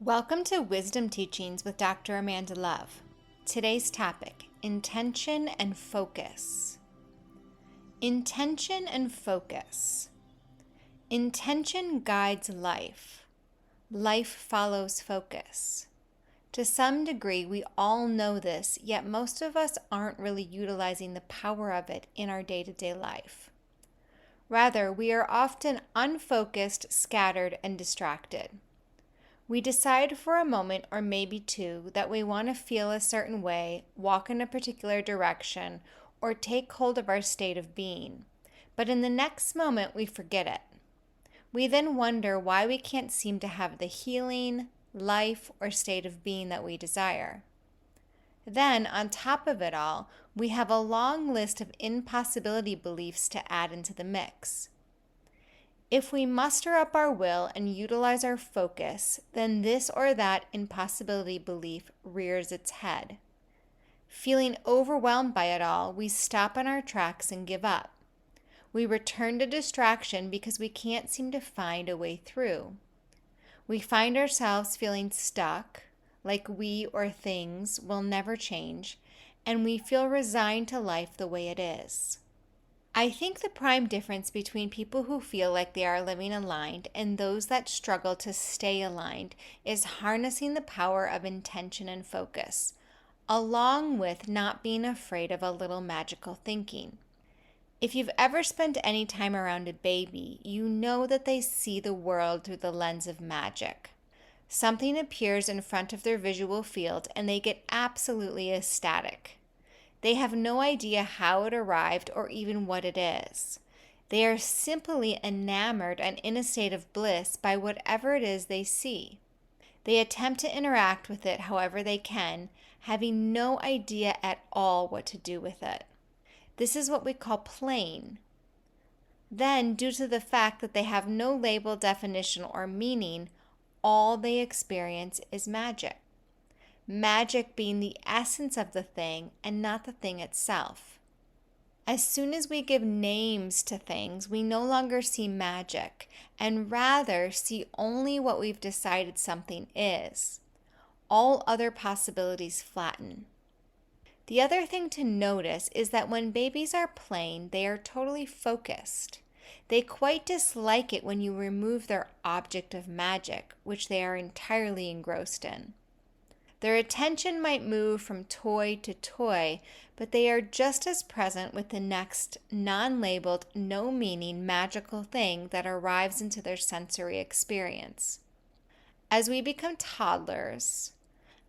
Welcome to Wisdom Teachings with Dr. Amanda Love. Today's topic, intention and focus. Intention and focus. Intention guides life. Life follows focus. To some degree, we all know this, yet most of us aren't really utilizing the power of it in our day-to-day life. Rather, we are often unfocused, scattered, and distracted. We decide for a moment or maybe two that we want to feel a certain way, walk in a particular direction, or take hold of our state of being. But in the next moment, we forget it. We then wonder why we can't seem to have the healing, life, or state of being that we desire. Then, on top of it all, we have a long list of impossibility beliefs to add into the mix. If we muster up our will and utilize our focus, then this or that impossibility belief rears its head. Feeling overwhelmed by it all, we stop in our tracks and give up. We return to distraction because we can't seem to find a way through. We find ourselves feeling stuck, like we or things will never change, and we feel resigned to life the way it is. I think the prime difference between people who feel like they are living aligned and those that struggle to stay aligned is harnessing the power of intention and focus, along with not being afraid of a little magical thinking. If you've ever spent any time around a baby, you know that they see the world through the lens of magic. Something appears in front of their visual field and they get absolutely ecstatic. They have no idea how it arrived or even what it is. They are simply enamored and in a state of bliss by whatever it is they see. They attempt to interact with it however they can, having no idea at all what to do with it. This is what we call playing. Then, due to the fact that they have no label, definition, or meaning, all they experience is magic. Magic being the essence of the thing and not the thing itself. As soon as we give names to things, we no longer see magic and rather see only what we've decided something is. All other possibilities flatten. The other thing to notice is that when babies are playing, they are totally focused. They quite dislike it when you remove their object of magic, which they are entirely engrossed in. Their attention might move from toy to toy, but they are just as present with the next non-labeled, no-meaning magical thing that arrives into their sensory experience. As we become toddlers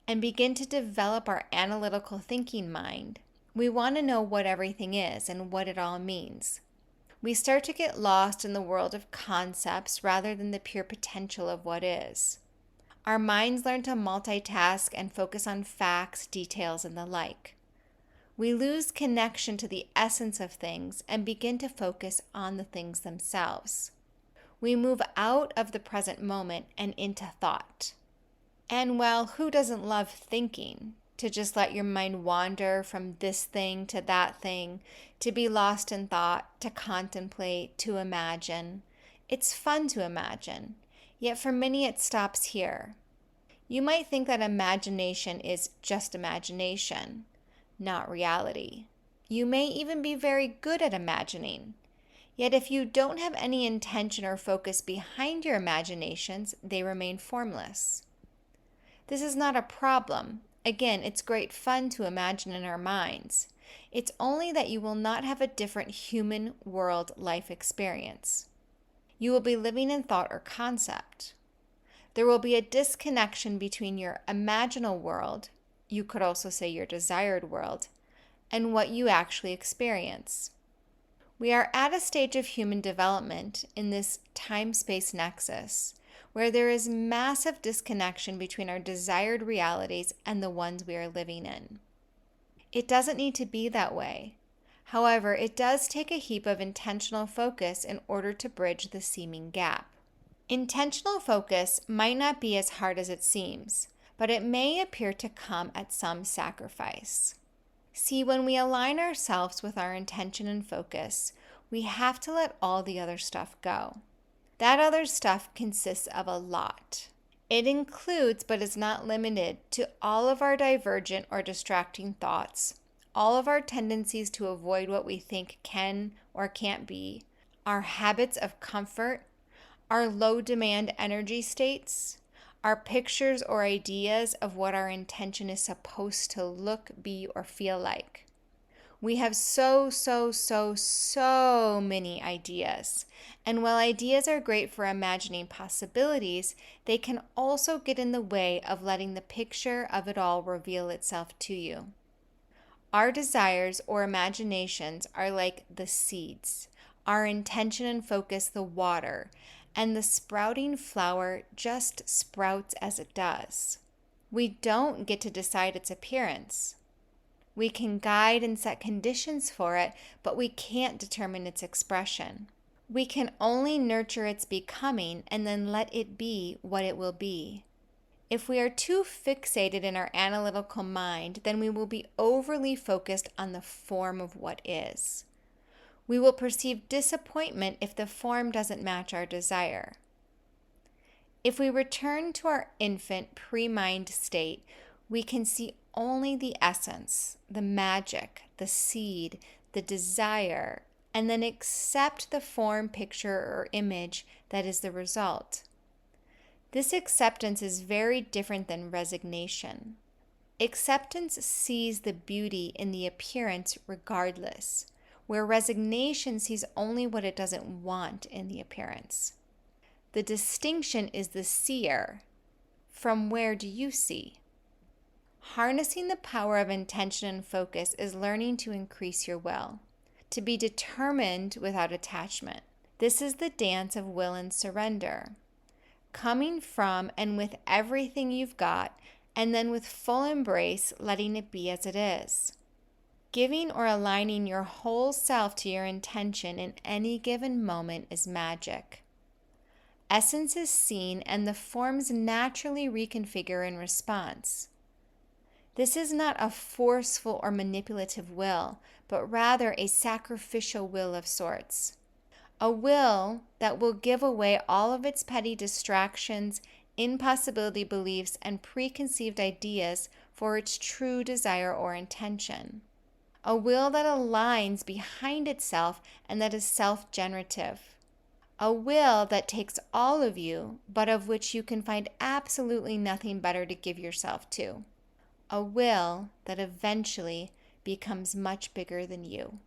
and begin to develop our analytical thinking mind, we want to know what everything is and what it all means. We start to get lost in the world of concepts rather than the pure potential of what is. Our minds learn to multitask and focus on facts, details, and the like. We lose connection to the essence of things and begin to focus on the things themselves. We move out of the present moment and into thought. And well, who doesn't love thinking? To just let your mind wander from this thing to that thing, to be lost in thought, to contemplate, to imagine. It's fun to imagine. Yet for many it stops here. You might think that imagination is just imagination, not reality. You may even be very good at imagining. Yet if you don't have any intention or focus behind your imaginations, they remain formless. This is not a problem. Again, it's great fun to imagine in our minds. It's only that you will not have a different human world life experience. You will be living in thought or concept. There will be a disconnection between your imaginal world, you could also say your desired world, and what you actually experience. We are at a stage of human development in this time-space nexus where there is massive disconnection between our desired realities and the ones we are living in. It doesn't need to be that way. However, it does take a heap of intentional focus in order to bridge the seeming gap. Intentional focus might not be as hard as it seems, but it may appear to come at some sacrifice. See, when we align ourselves with our intention and focus, we have to let all the other stuff go. That other stuff consists of a lot. It includes, but is not limited to, all of our divergent or distracting thoughts, all of our tendencies to avoid what we think can or can't be, our habits of comfort, our low demand energy states, our pictures or ideas of what our intention is supposed to look, be, or feel like. We have so many ideas. And while ideas are great for imagining possibilities, they can also get in the way of letting the picture of it all reveal itself to you. Our desires or imaginations are like the seeds, our intention and focus the water, and the sprouting flower just sprouts as it does. We don't get to decide its appearance. We can guide and set conditions for it, but we can't determine its expression. We can only nurture its becoming and then let it be what it will be. If we are too fixated in our analytical mind, then we will be overly focused on the form of what is. We will perceive disappointment if the form doesn't match our desire. If we return to our infant pre-mind state, we can see only the essence, the magic, the seed, the desire, and then accept the form, picture, or image that is the result. This acceptance is very different than resignation. Acceptance sees the beauty in the appearance regardless, where resignation sees only what it doesn't want in the appearance. The distinction is the seer. From where do you see? Harnessing the power of intention and focus is learning to increase your will, to be determined without attachment. This is the dance of will and surrender. Coming from and with everything you've got, and then with full embrace, letting it be as it is. Giving or aligning your whole self to your intention in any given moment is magic. Essence is seen and the forms naturally reconfigure in response. This is not a forceful or manipulative will, but rather a sacrificial will of sorts. A will that will give away all of its petty distractions, impossibility beliefs, and preconceived ideas for its true desire or intention. A will that aligns behind itself and that is self-generative. A will that takes all of you, but of which you can find absolutely nothing better to give yourself to. A will that eventually becomes much bigger than you.